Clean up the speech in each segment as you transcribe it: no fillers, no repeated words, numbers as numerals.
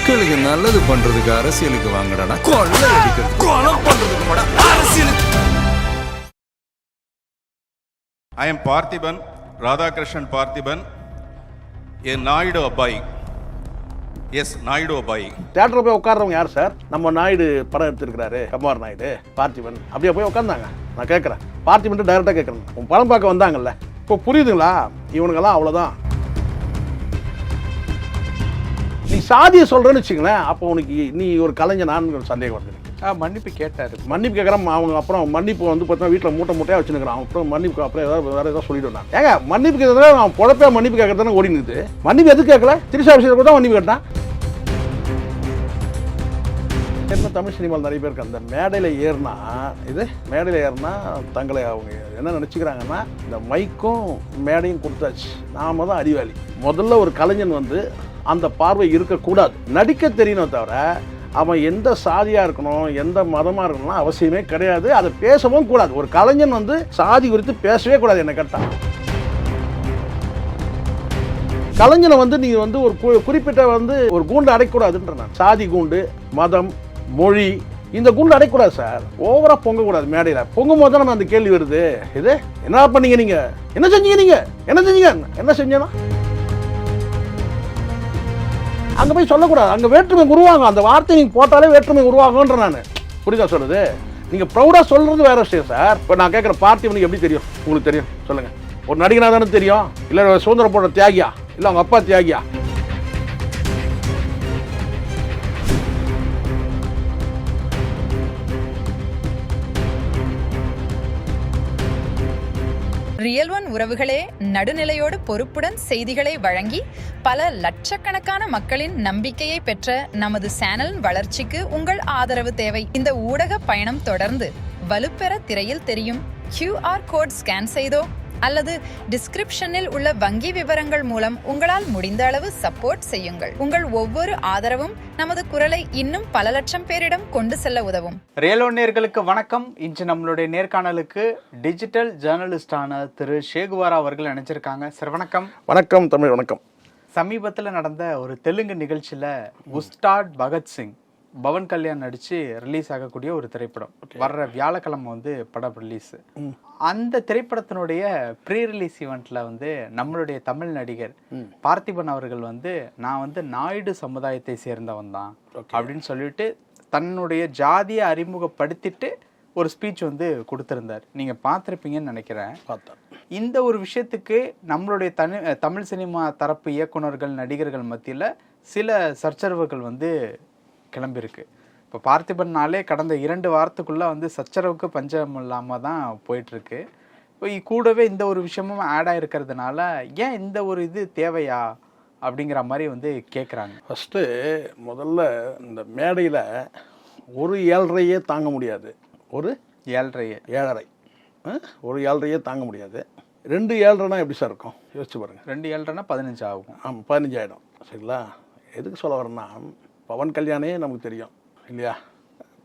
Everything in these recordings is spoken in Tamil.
மக்களுக்கு நல்லது பண்றதுக்கு அரசியலுக்கு வாங்கடா, கொள்ளை அடிக்கிறது கொலை பண்றதுக்கு மாடா அரசியலுக்கு. I am Parthiban, Radhakrishnan Parthiban, a Naidu Abbai. Yes, Naidu Abbai. தியேட்டரில் போய் உட்கார்றவங்க யார் சார்? நம்ம நாயுடு படம் எடுத்துருக்கிறாரு, கம்மார் நாயுடு, பார்த்திபன் அப்படியே போய் உட்காந்தாங்க. நான் கேட்குறேன், பார்த்திபன் டைரெக்டாக கேட்குறேன், உன் படம் பார்க்க வந்தாங்கல்ல, இப்போ புரியுதுங்களா? இவனுங்கெல்லாம் அவ்வளோதான். நீ சாதியை சொல்கிறேன்னு வச்சுங்களேன், அப்போ உனக்கு நீ ஒரு கலைஞனான்னு ஒரு சந்தேகம் வருது. மன்னிப்பு கேட்டார். மன்னிப்பு கேட்குறான். அவங்க அப்புறம் மன்னிப்பு வந்து பார்த்தா வீட்டில் மூட்டையாக வச்சுருக்கிறான். அப்புறம் மன்னிப்பு அப்புறம் ஏதாவது வேறு ஏதாவது சொல்லிட்டு வந்தான். ஏங்க மன்னிப்பு கேட்கறதுல அவன் பொழப்பே மன்னிப்பு கேட்கறதானே ஓடி நிறுத்து. மன்னிப்பு எதுக்கு கேட்கல? திருச்சா விஷயத்தை கூட தான் மன்னிப்பு கேட்டான். என்ன தமிழ் சினிமாவில் நிறைய பேருக்கு அந்த மேடையில் ஏறினா தங்களை அவங்க என்ன நினச்சிக்கிறாங்கன்னா, இந்த மைக்கும் மேடையும் கொடுத்தாச்சு, நாம தான் அறிவாளி. முதல்ல ஒரு கலைஞன் வந்து அந்த பார்வை இருக்கக்கூடாது. நடிக்க தெரியணும் தவிர அவன் எந்த சாதியாக இருக்கணும், எந்த மதமாக இருக்கணும்னா அவசியமே கிடையாது. அதை பேசவும் கூடாது. ஒரு கலைஞன் வந்து சாதி குறித்து பேசவே கூடாது. என்ன கேட்டான், கலைஞனை வந்து நீங்கள் வந்து ஒரு குறிப்பிட்ட வந்து ஒரு கூண்டு அடைக்கூடாதுன்ற நான். சாதி கூண்டு, மதம், மொழி, இந்த கூண்டு அடைக்கூடாது சார். ஓவராக பொங்கக்கூடாது. மேடையில் பொங்கும் போது தான் நம்ம அந்த கேள்வி வருது. இது என்ன பண்ணீங்க, நீங்கள் என்ன செஞ்சீங்க, என்ன செஞ்சேன்னா அங்கே போய் சொல்லக்கூடாது. அங்கே வேற்றுமை உருவாகும். அந்த வார்த்தை நீங்கள் போட்டாலே வேற்றுமை உருவாகுன்ற நான். புரியுதா சொல்லுது? நீங்கள் ப்ரௌடாக சொல்கிறது வேறு விஷயம் சார். இப்போ நான் கேட்குற பார்த்திபனுக்கு எப்படி தெரியும்? உங்களுக்கு தெரியும் சொல்லுங்கள். ஒரு நடிகனாக தானே தெரியும்? இல்லை சுதந்திர போட்ட தியாகியா? இல்லை அவங்க அப்பா தியாகியா? ரியல் ஒன் உறவுகளே, நடுநிலையோடு பொறுப்புடன் செய்திகளை வழங்கி பல லட்சக்கணக்கான மக்களின் நம்பிக்கையை பெற்ற நமது சேனலின் வளர்ச்சிக்கு உங்கள் ஆதரவு தேவை. இந்த ஊடக பயணம் தொடர்ந்து வலுப்பெற திரையில் தெரியும் QR கோட் ஸ்கேன் செய்தோ அல்லது டிஸ்கிரிப்ஷனில் உள்ள வங்கி விவரங்கள் மூலம் உங்களால் முடிந்த அளவு சப்போர்ட் செய்யுங்கள். உங்கள் ஒவ்வொரு ஆதரவும் நமது குரலை இன்னும் பல லட்சம் பேரிடம் கொண்டு செல்ல உதவும். ரியல் ஒன் நேயர்களுக்கு வணக்கம். இன்று நம்மளுடைய நேர்காணலுக்கு டிஜிட்டல் ஜேர்னலிஸ்டான திரு ஷேகுவாரா அவர்கள் நினைச்சிருக்காங்க. சார் வணக்கம். வணக்கம் தமிழ் வணக்கம். சமீபத்தில் நடந்த ஒரு தெலுங்கு நிகழ்ச்சியில் உஸ்தாத் பகத்சிங் பவன் கல்யாண் நடிச்சு ரிலீஸ் ஆகக்கூடிய ஒரு திரைப்படம் வர்ற வியாழக்கிழமை வந்து படம் ரிலீஸ். அந்த திரைப்படத்தினுடைய ப்ரீ ரிலீஸ் ஈவெண்ட்ல வந்து நம்மளுடைய தமிழ் நடிகர் பார்த்திபன் அவர்கள் வந்து, நான் வந்து நாயுடு சமுதாயத்தை சேர்ந்தவன் தான் அப்படின்னு சொல்லிட்டு தன்னுடைய ஜாதியை அறிமுகப்படுத்திட்டு ஒரு ஸ்பீச் வந்து கொடுத்திருந்தார். நீங்க பார்த்திருப்பீங்கன்னு நினைக்கிறேன். இந்த ஒரு விஷயத்துக்கு நம்மளுடைய தமிழ் சினிமா தரப்பு இயக்குனர்கள், நடிகர்கள் மத்தியில் சில சர்ச்சரவுகள் வந்து கிளம்பியிருக்கு. இப்போ பார்த்திபன்னாலே கடந்த 2 வாரத்துக்குள்ளே வந்து சச்சரவுக்கு பஞ்சம் இல்லாமல் தான் போயிட்டுருக்கு. இப்போ கூடவே இந்த ஒரு விஷயமும் ஆட் ஆகிருக்கிறதுனால ஏன் இந்த ஒரு இது தேவையா அப்படிங்கிற மாதிரி வந்து கேட்குறாங்க. ஃபஸ்ட்டு முதல்ல இந்த மேடையில் ஒரு 7.5 தாங்க முடியாது. ஒரு 7.5 ஒரு 7.5 தாங்க முடியாது. 2 7.5 எப்படி சார் இருக்கும்? யோசிச்சு பாருங்கள். 2 7.5 15 ஆகும். 15 ஆகிடும். சரிங்களா? எதுக்கு சொல்ல வரேன்னா, பவன் கல்யாணே நமக்கு தெரியும் இல்லையா,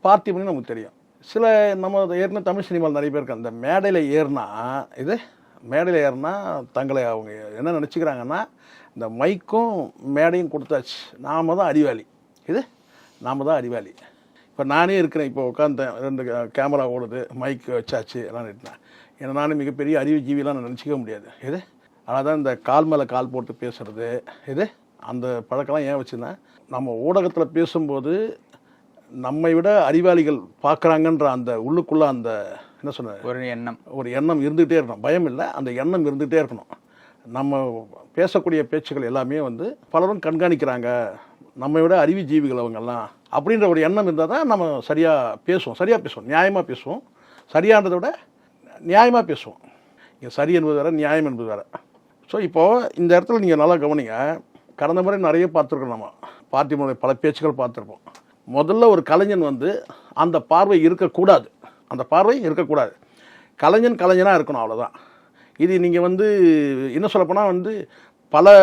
பார்த்திபனே நமக்கு தெரியும். சில நம்ம ஏற்கனவே தமிழ் சினிமாவில் நிறைய பேருக்கு அந்த மேடையில் ஏறினா தங்களை அவங்க என்ன நினச்சிக்கிறாங்கன்னா, இந்த மைக்கும் மேடையும் கொடுத்தாச்சு, நாம தான் அறிவாளி. நாம தான் அறிவாளி. இப்போ நானே இருக்கிறேன், இப்போ உட்காந்தேன், 2 கேமரா ஓடுது, மைக் வச்சாச்சு, எல்லாம் நிறுத்தினேன். ஏன்னா நானும் மிகப்பெரிய அறிவு ஜீவிலாம் நான் நினச்சிக்க முடியாது. ஆனால் தான் இந்த கால் மேலே கால் போட்டு பேசுகிறது, அந்த பழக்கெல்லாம் ஏன் வச்சுருந்தேன், நம்ம ஊடகத்தில் பேசும்போது நம்மை விட அறிவாளிகள் பார்க்குறாங்கன்ற அந்த உள்ளுக்குள்ளே அந்த என்ன சொன்ன ஒரு எண்ணம் இருந்துகிட்டே இருக்கணும். பயம் இல்லை, அந்த எண்ணம் இருந்துகிட்டே இருக்கணும். நம்ம பேசக்கூடிய பேச்சுக்கள் எல்லாமே வந்து பலரும் கண்காணிக்கிறாங்க, நம்மை விட அறிவு ஜீவிகள் அவங்கெல்லாம் அப்படின்ற ஒரு எண்ணம் இருந்தால் தான் நம்ம சரியாக பேசுவோம், நியாயமாக பேசுவோம். சரியானதை விட நியாயமாக பேசுவோம். இங்கே சரி என்பது வேறு, நியாயம் என்பது வேறு. ஸோ இப்போது இந்த இடத்துல நீங்கள் நல்லா கவனிங்க. கடந்த முறை நிறைய பார்த்துருக்கோம், நம்ம பார்த்திபனுடைய பல பேச்சுக்கள் பார்த்துருப்போம். முதல்ல ஒரு கலைஞன் வந்து அந்த பார்வை இருக்கக்கூடாது. கலைஞனாக இருக்கணும், அவ்வளோதான். இது நீங்கள் வந்து என்ன சொல்லப்போனால் வந்து பல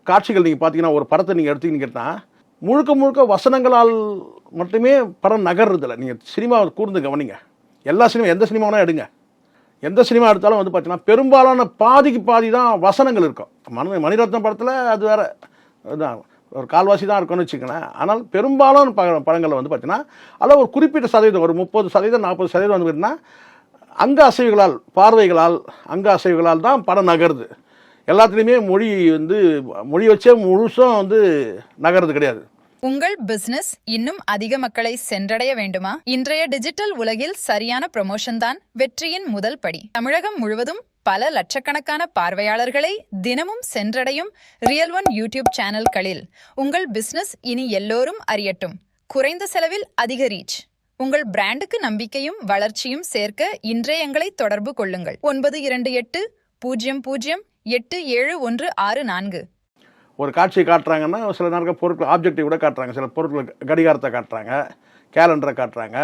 காட்சிகள் நீங்கள் பார்த்தீங்கன்னா, ஒரு படத்தை நீங்கள் எடுத்தீங்கன்னு கேட்டால் முழுக்க வசனங்களால் மட்டுமே படம் நகர்றதில்லை. நீங்கள் சினிமாவை கூர்ந்து கவனிங்க. எந்த சினிமாவும் எடுங்க, எந்த சினிமா எடுத்தாலும் வந்து பார்த்தீங்கன்னா பெரும்பாலான பாதிக்கு பாதி தான் வசனங்கள் இருக்கும். மணிரத்னம் படத்தில் அது வேறு தான், ஒரு கால்வாசி தான் இருக்கும்னு வச்சுக்கோங்களேன். ஆனால் பெரும்பாலான படங்களில் வந்து பார்த்தீங்கன்னா அதில் ஒரு குறிப்பிட்ட சதவீதம், ஒரு 30% 40% வந்து பார்த்தீங்கன்னா அங்க அசைவுகளால், பார்வைகளால், அங்க அசைவுகளால் தான் படம் நகருது. எல்லாத்துலேயுமே மொழி வச்சே முழுசும் வந்து நகர்றது கிடையாது. உங்கள் பிசினஸ் இன்னும் அதிக மக்களை சென்றடைய வேண்டுமா? இன்றைய டிஜிட்டல் உலகில் சரியான ப்ரமோஷன் தான் வெற்றியின் முதல் படி. தமிழகம் முழுவதும் பல லட்சக்கணக்கான பார்வையாளர்களை தினமும் சென்றடையும் ரியல் ஒன் யூடியூப் சேனல்களில் உங்கள் பிசினஸ் இனி எல்லோரும் அறியட்டும். குறைந்த செலவில் அதிக ரீச். உங்கள் பிராண்டுக்கு நம்பிக்கையும் வளர்ச்சியும் சேர்க்க இன்றே எங்களை தொடர்பு கொள்ளுங்கள். 9280087164. ஒரு காட்சியை காட்டுறாங்கன்னா சில நேரம் பொருட்கள் ஆப்ஜெக்டிவ் கூட காட்டுறாங்க, சில பொருட்கள் கடிகாரத்தை காட்டுறாங்க, கேலண்டரை காட்டுறாங்க.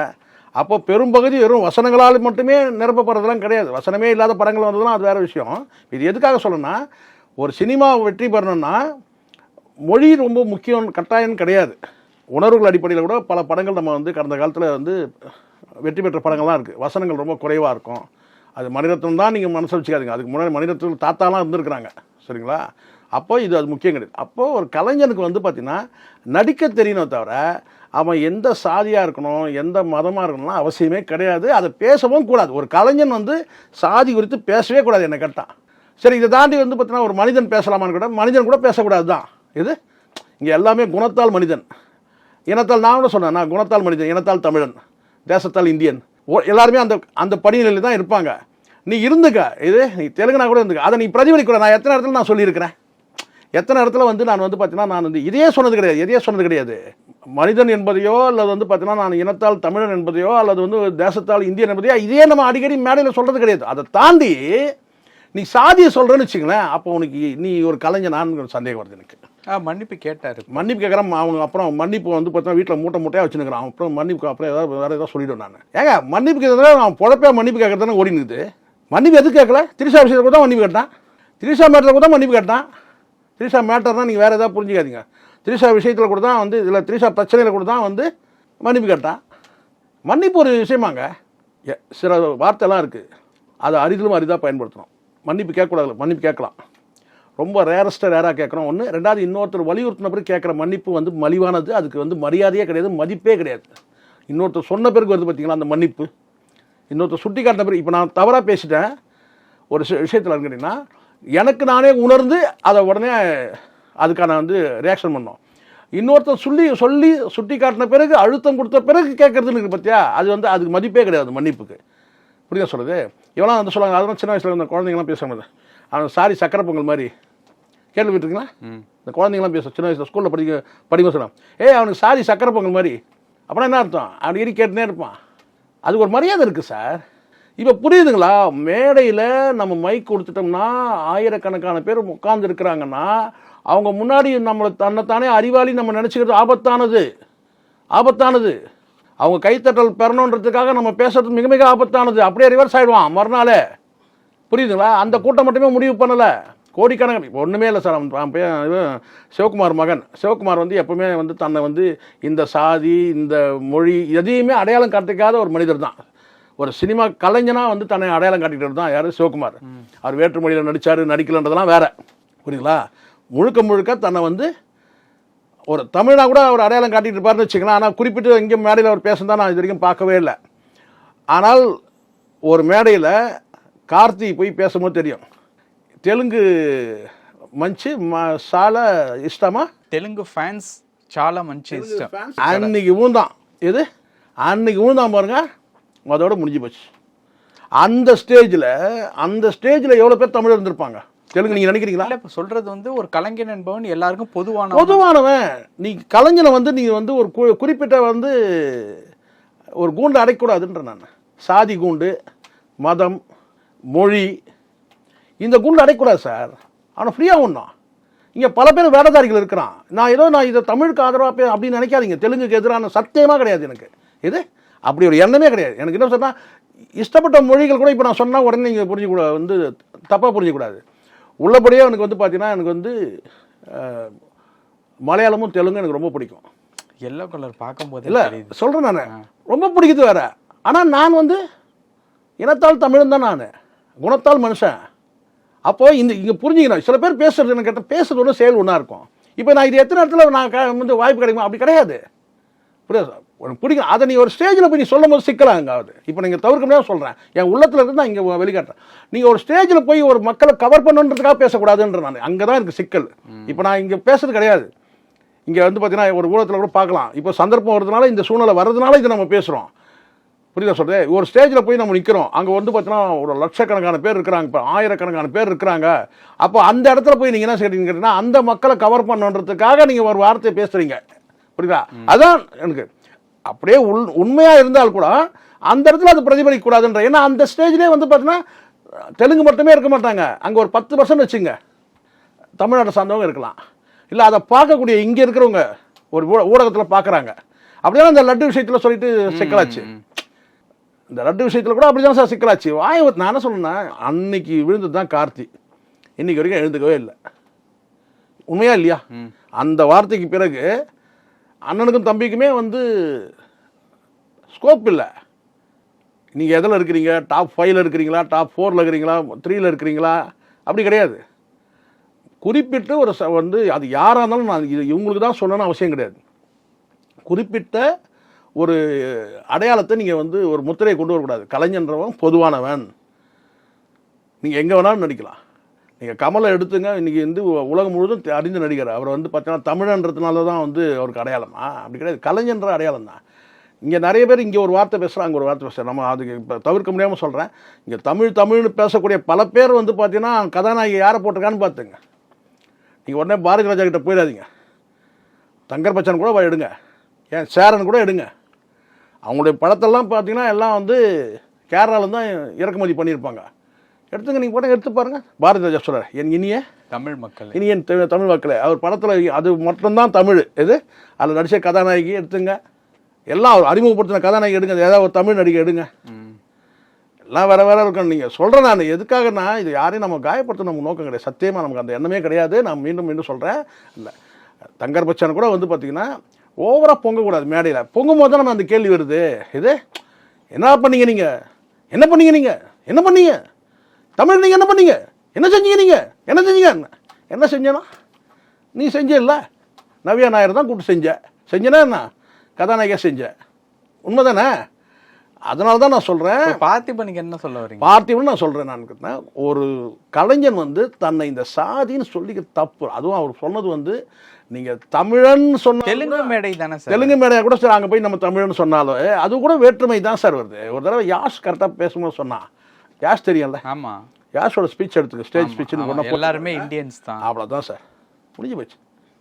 அப்போ பெரும்பகுதி வெறும் வசனங்களால் மட்டுமே நிரப்பப்படுறதுலாம் கிடையாது. வசனமே இல்லாத படங்கள் வந்ததுலாம் அது வேறு விஷயம். இது எதுக்காக சொல்லணும்னா, ஒரு சினிமா வெற்றி பெறணும்னா மொழி ரொம்ப முக்கியம் கட்டாயம் கிடையாது. உணர்வுகள் அடிப்படையில் கூட பல படங்கள் நம்ம வந்து கடந்த காலத்தில் வந்து வெற்றி பெற்ற படங்கள்லாம் இருக்குது. வசனங்கள் ரொம்ப குறைவாக இருக்கும். அது மணிரத்னம் தான் நீங்கள் மனசு வச்சுக்காதீங்க. அதுக்கு முன்னாடி மணிரத்னம் தாத்தாலாம் இருந்திருக்கிறாங்க, சரிங்களா? அப்போ இது அது முக்கியம் கிடையாது. அப்போது ஒரு கலைஞனுக்கு வந்து பார்த்திங்கன்னா நடிக்க தெரியணும் தவிர அவன் எந்த சாதியாக இருக்கணும், எந்த மதமாக இருக்கணும்லாம் அவசியமே கிடையாது. அதை பேசவும் கூடாது. ஒரு கலைஞன் வந்து சாதி குறித்து பேசவே கூடாது என்னை கேட்டான். சரி, இதை தாண்டி வந்து பார்த்தீங்கன்னா ஒரு மனிதன் பேசலாமான்னு கூட மனிதன் கூட பேசக்கூடாது தான். இது இங்கே எல்லாமே குணத்தால் மனிதன், இனத்தால். நான் கூட சொன்னேன், நான் குணத்தால் மனிதன், இனத்தால் தமிழன், தேசத்தால் இந்தியன். எல்லாருமே அந்த அந்த படிநிலையில் தான் இருப்பாங்க. நீ இருந்துக்க, நீ தெலுங்குனா கூட இருந்துக்க, அதை நீ பிரதிபலிக்கூட. நான் எத்தனை இடத்துல நான் சொல்லியிருக்கிறேன், எத்தனை இடத்துல வந்து நான் வந்து பார்த்தீங்கன்னா நான் வந்து இதையே சொன்னது கிடையாது. மனிதன் என்பதையோ அல்லது வந்து பார்த்தீங்கன்னா நான் இனத்தால் தமிழன் என்பதையோ அல்லது வந்து தேசத்தால் இந்தியன் என்பதையோ இதே நம்ம அடிக்கடி மேடையில் சொல்கிறது கிடையாது. அதை தாண்டி நீ சாதியை சொல்கிறேன்னு வச்சுங்களேன், அப்போ உனக்கு நீ ஒரு கலைஞனான்னு சந்தேகம் வருது எனக்கு. மன்னிப்பு கேட்டார், மன்னிப்பு கேட்குறேன். அவங்க அப்புறம் மன்னிப்பு வந்து பார்த்தீங்கன்னா வீட்டில் மூட்டையாக வச்சுருக்கிறான். அப்புறம் மன்னிப்பு அப்புறம் வேறு ஏதாவது சொல்லிவிடும். நான் ஏங்க மன்னிப்பு கேட்கறதுல நான் பொழப்பே மன்னிப்பு கேட்கறதுன்னு ஓடினுது. மன்னிப்பு எதுக்கு கேட்கல? திரிஷா விஷயத்தில் கூட தான் மன்னிப்பு கேட்டான், திரிஷா மேட்டரில் கூட தான் மன்னிப்பு கேட்டான். திரிஷா மேட்டர்னால் நீங்கள் வேறு எதாவது புரிஞ்சிக்காதீங்க. திரிஷா விஷயத்தில் கூட தான் வந்து இதில் திரிஷா பிரச்சனையில் கூட தான் வந்து மன்னிப்பு கேட்டான். மன்னிப்பு ஒரு விஷயமாங்க, சில வார்த்தைலாம் இருக்குது, அதை அரிதிலும் அரிதாக பயன்படுத்தணும். மன்னிப்பு கேட்கக்கூடாது, மன்னிப்பு கேட்கலாம், ரொம்ப ரேராக கேட்கணும். ஒன்று. ரெண்டாவது, இன்னொருத்தர் வலியுறுத்தின பிறகு கேட்குற மன்னிப்பு வந்து மலிவானது, அதுக்கு வந்து மரியாதையே கிடையாது, மதிப்பே கிடையாது. இன்னொருத்தர் சொன்ன பிறகு வருது பார்த்தீங்களா அந்த மன்னிப்பு. இன்னொருத்தர் சுட்டி காட்டின பிறகு, இப்போ நான் தவறாக பேசிட்டேன் ஒரு விஷயத்தில் கேட்டிங்கன்னா, எனக்கு நானே உணர்ந்து அதை உடனே அதுக்கான வந்து ரியாக்ஷன் பண்ணோம். இன்னொருத்தர் சொல்லி சுட்டி காட்டின பிறகு அழுத்தம் கொடுத்த பிறகு கேட்குறதுன்னு இருக்குது பார்த்தியா, அது வந்து அதுக்கு மதிப்பே கிடையாது மன்னிப்புக்கு. புரியுதா சொல்கிறது? இவெல்லாம் வந்து சொல்லுவாங்க, அதெல்லாம் சின்ன வயசில் இந்த குழந்தைங்களாம் பேசுகிறது, அவன் சாரி சக்கரை பொங்கல் மாதிரி கேள்விப்பட்டிருக்கீங்களா? இந்த குழந்தைங்களாம் பேசும் சின்ன வயசில் ஸ்கூலில் படிக்க சொல்லலாம், அவனுக்கு சாரி சக்கரை பொங்கல் மாதிரி. அப்படின்னா என்ன அர்த்தம்? அடிக்கடி கேட்டுனே இருப்பான். அதுக்கு ஒரு மரியாதை இருக்குது சார். இப்போ புரியுதுங்களா? மேடையில் நம்ம மைக் கொடுத்துட்டோம்னா ஆயிரக்கணக்கான பேர் உட்கார்ந்து இருக்கிறாங்கன்னா அவங்க முன்னாடி நம்மளை தன்னைத்தானே அறிவாளி நம்ம நினச்சிக்கிறது ஆபத்தானது. அவங்க கைத்தட்டல் பெறணுன்றதுக்காக நம்ம பேசுறது மிக மிக ஆபத்தானது. அப்படியே ரிவர்ஸ் ஆகிடுவான் மறுநாளே. புரியுதுங்களா? அந்த கூட்டம் மட்டுமே முடிவு பண்ணலை, கோடிக்கணக்கான. இப்போ ஒன்றுமே இல்லை சார், சிவகுமார் மகன் சிவகுமார் வந்து எப்பவுமே வந்து தன்னை வந்து இந்த சாதி இந்த மொழி எதையுமே அடையாளம் காட்டிக்காத ஒரு மனிதர் தான். ஒரு சினிமா கலைஞனாக வந்து தன்னை அடையாளம் காட்டிக்கிட்டு தான் யார்? சிவகுமார். அவர் வேற்று மொழியில் நடிக்கலன்றதெல்லாம் வேற. புரியுங்களா? முழுக்க தன்னை வந்து ஒரு தமிழனாக கூட அவர் அடையாளம் காட்டிகிட்டு இருப்பார்னு வச்சுக்கலாம். ஆனால் குறிப்பிட்டு இங்கே மேடையில் அவர் பேசுனதான் நான் இது வரைக்கும் பார்க்கவே இல்லை. ஆனால் ஒரு மேடையில் கார்த்தி போய் பேசும்போது தெரியும், தெலுங்கு మంచి చాలా ఇష్టమా? தெலுங்கு ஃபேன்ஸ் చాలా మంచి ఇష్టం. அன்னைக்கு ஊந்தான் பாருங்க, அதோட முடிஞ்சு போச்சு. அந்த ஸ்டேஜில் எவ்வளோ பேர் தமிழ் இருந்திருப்பாங்க தெலுங்கு, நீங்கள் நினைக்கிறீங்களா? இப்போ சொல்கிறது வந்து ஒரு கலைஞன் என்பவன் எல்லாருக்கும் பொதுவானவன். நீ கலைஞனை வந்து நீங்கள் வந்து ஒரு குறிப்பிட்ட வந்து ஒரு கூண்டு அடைக்கூடாதுன்ற. நான் சாதி கூண்டு, மதம், மொழி, இந்த கூண்டு அடைக்கூடாது சார். அவனை ஃப்ரீயாக ஒன்றும். இங்கே பல பேர் வேடதாரிகள் இருக்கிறான். நான் இதை தமிழுக்கு ஆதரவாக அப்படின்னு நினைக்காதீங்க. தெலுங்குக்கு எதிரான சத்தியமாக கிடையாது எனக்கு. அப்படி ஒரு எண்ணமே கிடையாது எனக்கு. என்ன சொன்னால், இஷ்டப்பட்ட மொழிகள் கூட இப்போ நான் சொன்னால் உடனே நீங்கள் புரிஞ்சுக்கூடாது, வந்து தப்பாக புரிஞ்சிக்கூடாது. உள்ளபடியே எனக்கு வந்து பார்த்தீங்கன்னா எனக்கு வந்து மலையாளமும் தெலுங்கும் எனக்கு ரொம்ப பிடிக்கும். எல்லோ கலர் பார்க்கும்போது இல்லை சொல்கிறேன், நான் ரொம்ப பிடிக்குது வேறு. ஆனால் நான் வந்து இனத்தால் தமிழன் தான், நான் குணத்தால் மனுஷன். அப்போது இங்கே புரிஞ்சுக்கணும். சில பேர் பேசுறது எனக்கு கேட்டால் பேசுறது ஒன்று செயல் ஒன்றா இருக்கும். இப்போ நான் இது எத்தனை இடத்துல நான் வந்து வாய்ப்பு கிடைக்குமா? அப்படி கிடையாது. புரியுது? உனக்கு பிடிக்கும் அதை நீ ஒரு ஸ்டேஜில் போய் நீ சொல்லும் போது சிக்கலாங்காவது. இப்போ நீங்கள் தவிர்க்க முடியாது சொல்கிறேன், என் உள்ளத்தில் இருந்து நான் இங்கே வெளிக்காட்டுறேன். நீங்கள் ஒரு ஸ்டேஜில் போய் ஒரு மக்களை கவர் பண்ணுன்றதுக்காக பேசக்கூடாதுன்ற நான் அங்கே தான் இருக்குது சிக்கல். இப்போ நான் இங்கே பேசுறது கிடையாது. இங்கே வந்து பார்த்தீங்கன்னா ஒரு ஊடகத்தில் கூட பார்க்கலாம், இப்போ சந்தர்ப்பம் வருதுனால இந்த சூழ்நிலை வர்றதுனால இதை நம்ம பேசுகிறோம். புரியுதா சொல்கிறேன்? ஒரு ஸ்டேஜில் போய் நம்ம நிற்கிறோம், அங்கே வந்து பார்த்தீங்கன்னா ஒரு லட்சக்கணக்கான பேர் இருக்கிறாங்க, இப்போ ஆயிரக்கணக்கான பேர் இருக்கிறாங்க. அப்போ அந்த இடத்துல போய் நீங்கள் என்ன செய்றீங்கன்னா அந்த மக்களை கவர் பண்ணுன்றதுக்காக நீங்கள் ஒரு வார்த்தையை பேசுகிறீங்க. புரியுதா? அதான் எனக்கு அப்படியே உண்மையாக இருந்தால் கூட அந்த இடத்துல அது பிரதிபலிக்க கூடாதுன்ற. ஏன்னா அந்த ஸ்டேஜ்லேயே வந்து பார்த்தீங்கன்னா தெலுங்கு மட்டுமே இருக்க மாட்டாங்க, அங்கே ஒரு 10% வச்சுங்க தமிழ்நாட்டை சார்ந்தவங்க இருக்கலாம். இல்லை அதை பார்க்கக்கூடிய இங்கே இருக்கிறவங்க ஒரு ஊடகத்தில் பார்க்குறாங்க. அப்படியே இந்த லட்டு விஷயத்தில் சொல்லிட்டு சிக்கலாச்சு. இந்த லட்டு விஷயத்தில் கூட அப்படி தான் சார் சிக்கலாச்சு. நான் என்ன சொல்லணும்னா, அன்னைக்கு விழுந்தது தான் கார்த்தி, இன்னைக்கு வரைக்கும் எழுந்துக்கவே இல்லை. உண்மையா இல்லையா? அந்த வார்த்தைக்கு பிறகு அண்ணனுக்கும் தம்பிக்குமே வந்து ஸ்கோப் இல்லை. நீங்கள் எதில் இருக்கிறீங்க, டாப் 5ல் இருக்கிறீங்களா, டாப் 4ல் இருக்கிறீங்களா, 3ல் இருக்கிறீங்களா, அப்படி கிடையாது. குறிப்பிட்டு ஒரு வந்து அது யாராக இருந்தாலும் நான் இது இவங்களுக்கு தான் சொல்லணும்னு அவசியம் கிடையாது. குறிப்பிட்ட ஒரு அடையாளத்தை நீங்கள் வந்து ஒரு முத்திரையை கொண்டு வரக்கூடாது. கலைஞன்றவன் பொதுவானவன், நீங்கள் எங்கே வேணாலும் நடிக்கலாம். நீங்கள் கமலை எடுத்துங்க, இன்றைக்கி வந்து உலகம் முழுவதும் அறிந்த நடிகர். அவர் வந்து பார்த்தீங்கன்னா தமிழன்றதுனால தான் வந்து அவருக்கு அடையாளமா? அப்படி கிடையாது, கலைஞன்ற அடையாளம் தான். இங்கே நிறைய பேர் இங்கே ஒரு வார்த்தை பேசுகிறாங்க, அங்கே ஒரு வார்த்தை பேசுகிறேன். நம்ம அதுக்கு இப்போ தவிர்க்க முடியாமல் சொல்கிறேன். இங்கே தமிழ்னு பேசக்கூடிய பல பேர் வந்து பார்த்தீங்கன்னா கதாநாயகி யாரை போட்டிருக்கான்னு பார்த்துங்க. நீங்கள் உடனே பாரதி ராஜா கிட்ட போயிடாதீங்க. தங்கர் பச்சன் கூட எடுங்க, ஏன் சேரன் கூட எடுங்க. அவங்களுடைய படத்தெல்லாம் பார்த்தீங்கன்னா எல்லாம் வந்து கேரளாவில் தான் இறக்குமதி பண்ணியிருப்பாங்க. எடுத்துங்க, நீங்கள் போட்டால் எடுத்து பாருங்கள். பாரதி ராஜா சொல்கிறார், என் இனிய தமிழ் மக்கள், இனிய தமிழ் மக்களே. அவர் படத்தில் அது மட்டும்தான் தமிழ். எது அதில் நடித்த கதாநாயகி எடுத்துங்க, எல்லாம் அவர் அறிமுகப்படுத்தின கதாநாயகி எடுங்க, ஏதாவது ஒரு தமிழ் நடிகை எடுங்க, எல்லாம் வேறு வேறு இருக்கணும். நீங்கள் சொல்கிறேன் நான் எதுக்காகனா, இது யாரையும் நம்ம காயப்படுத்த நமக்கு நோக்கம் கிடையாது. சத்தியமாக நமக்கு அந்த எண்ணமே கிடையாது. நான் மீண்டும் சொல்கிறேன். இல்லை, தங்கர் பச்சான் கூட வந்து பார்த்தீங்கன்னா ஓவராக பொங்கக்கூடாது. மேடையில் பொங்கும் போது தான் நம்ம அந்த கேள்வி வருது. இது என்ன பண்ணீங்க நீங்கள், என்ன பண்ணீங்க நீங்கள், என்ன பண்ணீங்க தமிழ், நீங்கள் என்ன பண்ணீங்க, என்ன செஞ்சீங்க, நீங்கள் என்ன செஞ்சீங்க, என்ன செஞ்சேன்னா நீ செஞ்ச இல்லை, நவ்யா நாயர் தான் கூப்பிட்டு செஞ்சேன்னா என்ன கதாநாயகியாக செஞ்சேன். உண்மை தானே? அதனால தான் நான் சொல்கிறேன். பார்த்திபனுக்கு என்ன சொல்ல வரீங்க? பார்த்திபன் நான் சொல்கிறேன், நான் ஒரு கலைஞன் வந்து தன்னை இந்த சாதின்னு சொல்லிக்க தப்பு. அதுவும் அவர் சொன்னது வந்து நீங்கள் தமிழன் சொன்ன தெலுங்கு மேடை தானே சார், தெலுங்கு மேடையாக கூட சார் அங்கே போய் நம்ம தமிழன் சொன்னாலும் அது கூட வேற்றுமை தான் சார் வருது. ஒரு தடவை யாஷ் கரெக்டாக பேசும்போது சொன்னான், யாஷ் தெரியல? ஆமாம், யாஷோட ஸ்பீச் எடுத்துக்க, ஸ்டேஜ் ஸ்பீச்சுன்னு எல்லாருமே இந்தியன்ஸ் தான். அவ்வளோதான் சார், முடிஞ்சு போச்சு.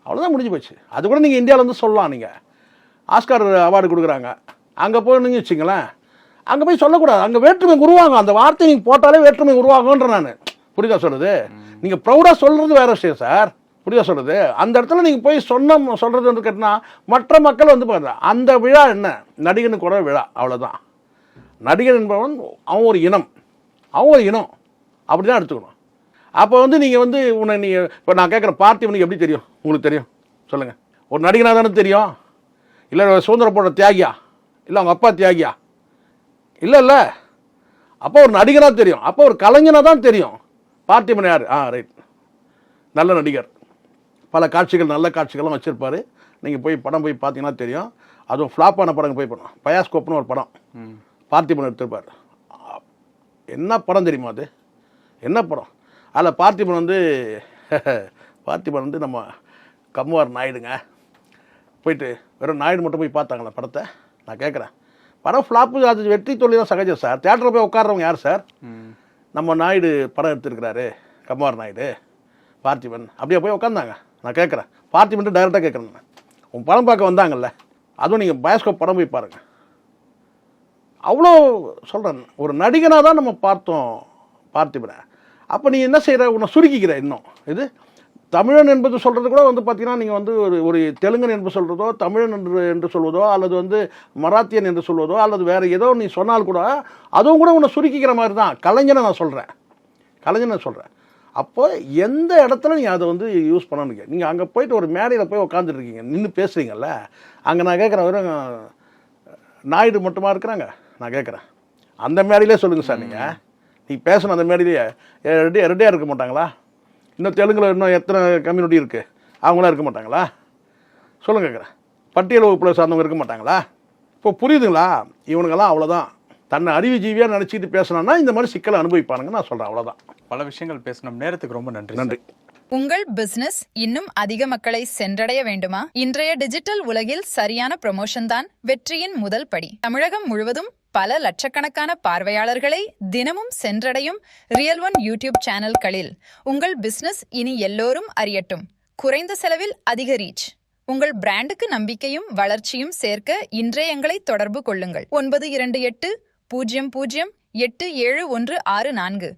அவ்வளோதான், முடிஞ்சு போச்சு. அது கூட நீங்கள் இந்தியாவில் வந்து சொல்லலாம். நீங்கள் ஆஸ்கார் அவார்டு கொடுக்குறாங்க, அங்கே போய் வச்சுங்களேன், அங்கே போய் சொல்லக்கூடாது. அங்கே வேற்றுமை உருவாகும். அந்த வார்த்தை நீங்கள் போட்டாலே வேற்றுமை உருவாகுன்ற நான். புரியுதா சொல்கிறது? நீங்கள் ப்ரௌடாக சொல்கிறது வேறு விஷயம் சார். புரியுதா சொல்கிறது? அந்த இடத்துல நீங்கள் போய் சொல்கிறது வந்து கேட்டினா மற்ற மக்கள் வந்து பாருங்க, அந்த விழா என்ன நடிகனுக்கு கூட விழா, அவ்வளோதான். நடிகன் என்பவன் அவன் ஒரு இனம், அப்படி தான் எடுத்துக்கணும். அப்போ வந்து நீங்கள் வந்து நீங்கள் இப்போ நான் கேட்குற பார்த்திபனுக்கு எப்படி தெரியும்? உங்களுக்கு தெரியும் சொல்லுங்கள். ஒரு நடிகனாக தானே தெரியும், இல்லை சுதந்திர போராட்ட தியாகியா, இல்லை அவங்க அப்பா தியாகியா? இல்லை. அப்போ ஒரு நடிகனாக தெரியும், அப்போ ஒரு கலைஞனாக தான் தெரியும். பார்த்திபன் யார்? ரைட், நல்ல நடிகர், பல காட்சிகள் நல்ல காட்சிகள்லாம் வச்சுருப்பார். நீங்கள் போய் படம் போய் பார்த்தீங்கன்னா தெரியும். அதுவும் ஃப்ளாப்பான படம் போய் பண்ணோம். பயாஸ்கோப்னு ஒரு படம் பார்த்திபன் எடுத்திருப்பார். என்ன படம் தெரியுமா அது? என்ன படம்? அதில் பார்த்திபன் வந்து நம்ம கம்முவார் நாயுடுங்க போயிட்டு வெறும் நாயுடு மட்டும் போய் பார்த்தாங்களா படத்தை? நான் கேட்குறேன். படம் ஃப்ளாப்பு, அது வெற்றி தோல்வி தான் சகஜம் சார். தேட்டரில் போய் உட்கார்றவங்க யார் சார்? நம்ம நாயுடு படம் எடுத்துருக்கிறாரு, கம்முவார் நாயுடு, பார்த்திபன் அப்படியே போய் உட்காந்தாங்க. நான் கேட்குறேன், பார்த்திபன் டைரெக்டாக கேட்குறேன், உன் படம் பார்க்க வந்தாங்கல்ல, அதுவும் நீங்கள் பயாஸ்கோப் படம் போய் பாருங்கள். அவ்வளோ சொல்கிறேன், ஒரு நடிகனாக தான் நம்ம பார்த்தோம் பார்த்திபனை. அப்போ நீ என்ன செய்கிற, உன்னை சுருக்கிக்கிற. இன்னும் இது தமிழன் என்பது சொல்கிறது கூட வந்து பார்த்தீங்கன்னா நீங்கள் வந்து ஒரு தெலுங்கன் என்று சொல்கிறதோ, தமிழன் என்று சொல்வதோ, அல்லது வந்து மராத்தியன் என்று சொல்வதோ, அல்லது வேறு ஏதோ நீ சொன்னால் கூட அதுவும் கூட உன்னை சுருக்கிக்கிற மாதிரி தான். கலைஞனை நான் சொல்கிறேன். அப்போ எந்த இடத்துல நீங்கள் அதை வந்து யூஸ் பண்ணணுங்க. நீங்கள் அங்கே போயிட்டு ஒரு மேடையில் போய் உட்காந்துருக்கீங்க, நின்று பேசுகிறீங்கல்ல, அங்கே நான் கேட்குறேன், வெறும் நாயுடு மட்டுமா இருக்கிறாங்க? நான் கேட்குறேன், அந்த மேடையிலே சொல்லுங்கள் சார். நீங்கள் பேசணும் அந்த மேடையிலேயே ரெடியாக இருக்க மாட்டாங்களா? இன்னும் தெலுங்கில் இன்னும் எத்தனை கம்யூனிட்டி இருக்குது? அவங்களாம் இருக்க மாட்டாங்களா? சொல்லுங்க கேட்குறேன். பட்டியல் வகுப்பில் சார்ந்தவங்க இருக்க மாட்டாங்களா? இப்போ புரியுதுங்களா? இவனுங்கெல்லாம் அவ்வளோதான். தன்னை அறிவுஜீவியாக நினச்சிக்கிட்டு பேசணும்னா இந்த மாதிரி சிக்கலை அனுபவிப்பானுங்க. நான் சொல்கிறேன், அவ்வளோதான். பல விஷயங்கள் பேசணும். நேரத்துக்கு ரொம்ப நன்றி. நன்றி. உங்கள் பிசினஸ் இன்னும் அதிக மக்களை சென்றடைய வேண்டுமா? இன்றைய டிஜிட்டல் உலகில் சரியான ப்ரமோஷன் தான் வெற்றியின் முதல் படி. தமிழகம் முழுவதும் பல லட்சக்கணக்கான பார்வையாளர்களை தினமும் சென்றடையும் ரியல் ஒன் யூடியூப் சேனல்களில் உங்கள் பிசினஸ் இனி எல்லோரும் அறியட்டும். குறைந்த செலவில் அதிக ரீச். உங்கள் பிராண்டுக்கு நம்பிக்கையும் வளர்ச்சியும் சேர்க்க இன்றைய எங்களை தொடர்பு கொள்ளுங்கள். 9280087164